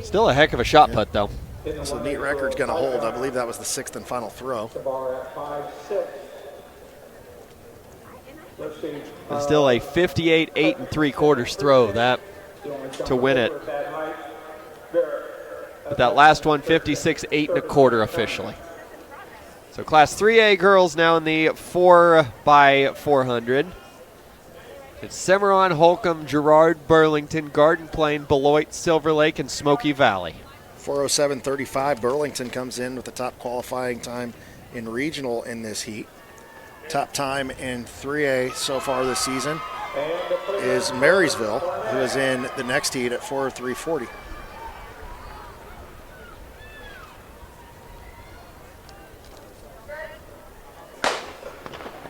Still a heck of a shot put, though. So the meet record's going to hold. I believe that was the 6th and final throw. And still a 58 8 3/4 throw that to win it. But that last one, 56 8 1/4 officially. So Class 3A girls now in the 4x400. It's Cimarron, Holcomb, Girard, Burlington, Garden Plain, Beloit, Silver Lake, and Smoky Valley. 4:07.35. Burlington comes in with the top qualifying time in regional in this heat. Top time in 3A so far this season is Marysville, who is in the next heat at 4:03.40.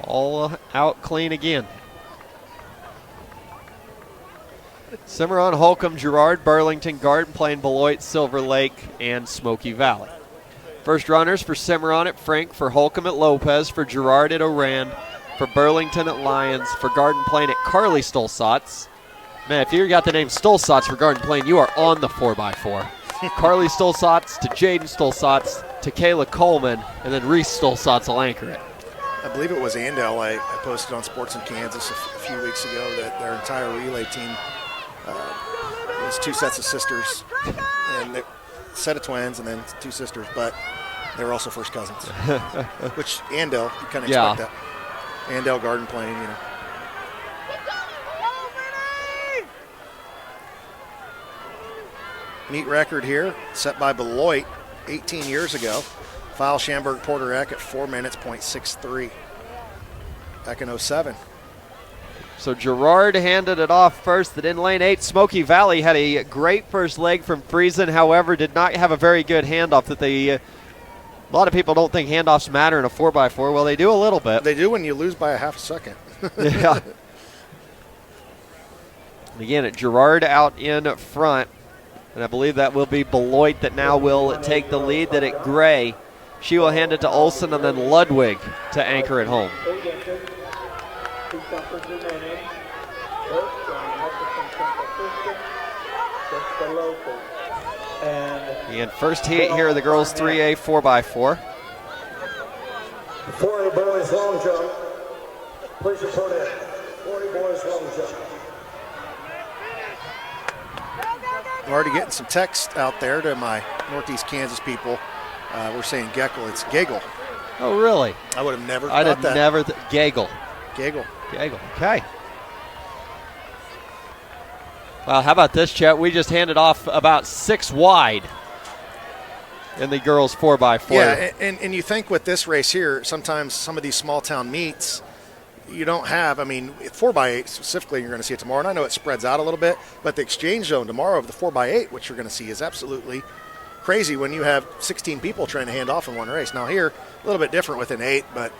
All out clean again. Cimarron, Holcomb, Girard, Burlington, Garden Plain, Beloit, Silver Lake, and Smoky Valley. First runners for Cimarron at Frank, for Holcomb at Lopez, for Girard at Oran, for Burlington at Lyons, for Garden Plain at Carly Stolzatz. Man, if you got the name Stolzatz for Garden Plain, you are on the 4x4. Carly Stolzatz to Jaden Stolzatz to Kayla Coleman, and then Reese Stolzatz will anchor it. I believe it was Andel. I posted on Sports in Kansas a few weeks ago that their entire relay team was two sets of sisters, and a set of twins, and then two sisters, but they were also first cousins. Which Andel, you kind of expect that. Andel, Garden Plain, you know. Meet record here set by Beloit 18 years ago. File Schamberg Porter Eck at 4 minutes, .63. Back in 07. So Girard handed it off first. That in lane 8, Smoky Valley had a great first leg from Friesen, however, did not have a very good handoff. A lot of people don't think handoffs matter in a 4x4. Well, they do a little bit. They do when you lose by a half a second. Yeah. Again, Girard out in front, and I believe that will be Beloit that now will take the lead. That at Gray, she will hand it to Olson, and then Ludwig to anchor it home. And first heat here of the girls 3A 4x4. 4A boys long jump. Please report it. 4A boys long jump. I'm already getting some text out there to my Northeast Kansas people. We're saying Geckel. It's Gagel. Oh, really? I would have never I'd thought have that. never Gagel. Gagel. Gagel. Okay. Well, how about this, Chet? We just handed off about 6 wide in the girls 4x4. Yeah, and you think with this race here, sometimes some of these small town meets, you don't have, 4x8 specifically, you're going to see it tomorrow, and I know it spreads out a little bit, but the exchange zone tomorrow of the 4x8, which you're going to see, is absolutely crazy when you have 16 people trying to hand off in one race. Now here, a little bit different with an 8, but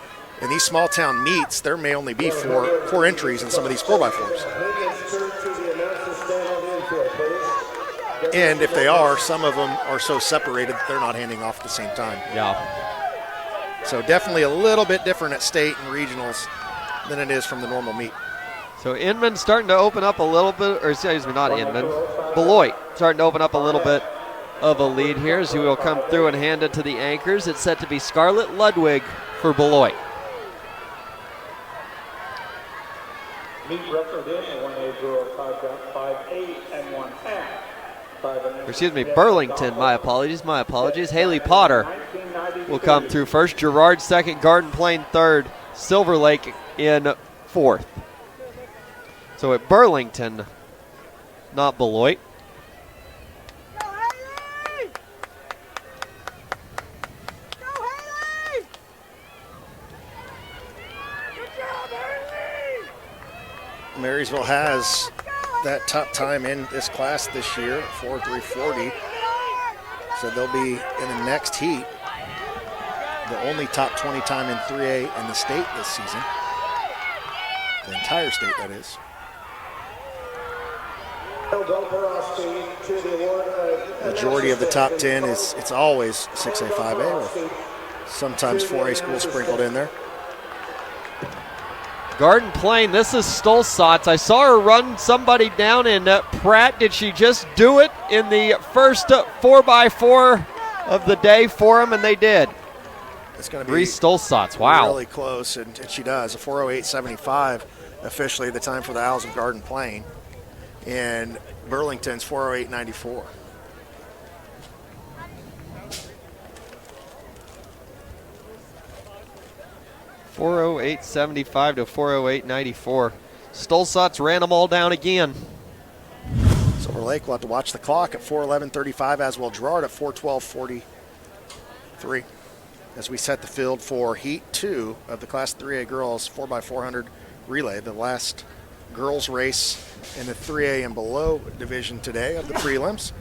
in these small town meets, there may only be four entries in some of these 4x4s. And if they are, some of them are so separated that they're not handing off at the same time. Yeah. So definitely a little bit different at state and regionals than it is from the normal meet. So Inman starting to open up a little bit, or excuse me, not Inman, Beloit starting to open up a little bit of a lead here as he will come through and hand it to the anchors. It's set to be Scarlett Ludwig for Beloit. Meet record in 1A girl 5.58 and 1/2. Excuse me, Burlington, my apologies. Haley Potter will come through first. Girard second, Garden Plain third, Silver Lake in fourth. So at Burlington, not Beloit. Go Haley! Go Haley! Good job, Haley! Marysville has that top time in this class this year, 4:03.40. So they'll be in the next heat, the only top 20 time in 3A in the state this season. The entire state, that is. Majority of the top 10 it's always 6A, 5A, or sometimes 4A schools sprinkled in there. Garden Plain, this is Stolzatz. I saw her run somebody down in Pratt. Did she just do it in the first 4x4 of the day for them? And they did. It's going to be Reese Stolzatz, wow. really close, and she does. A 4:08.75 officially the time for the Owls of Garden Plain. And Burlington's 4:08.94. .408.75 to 4:08.94. Stolzatz ran them all down again. Silver Lake will have to watch the clock at 4:11.35, as will Girard at 4:12.43. As we set the field for Heat 2 of the Class 3A Girls 4x400 Relay, the last girls race in the 3A and below division today of the prelims.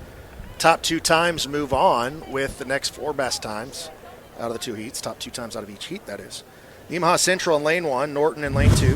Top 2 times move on with the next 4 best times out of the 2 heats. Top 2 times out of each heat, that is. Nemaha Central in lane 1, Norton in lane 2,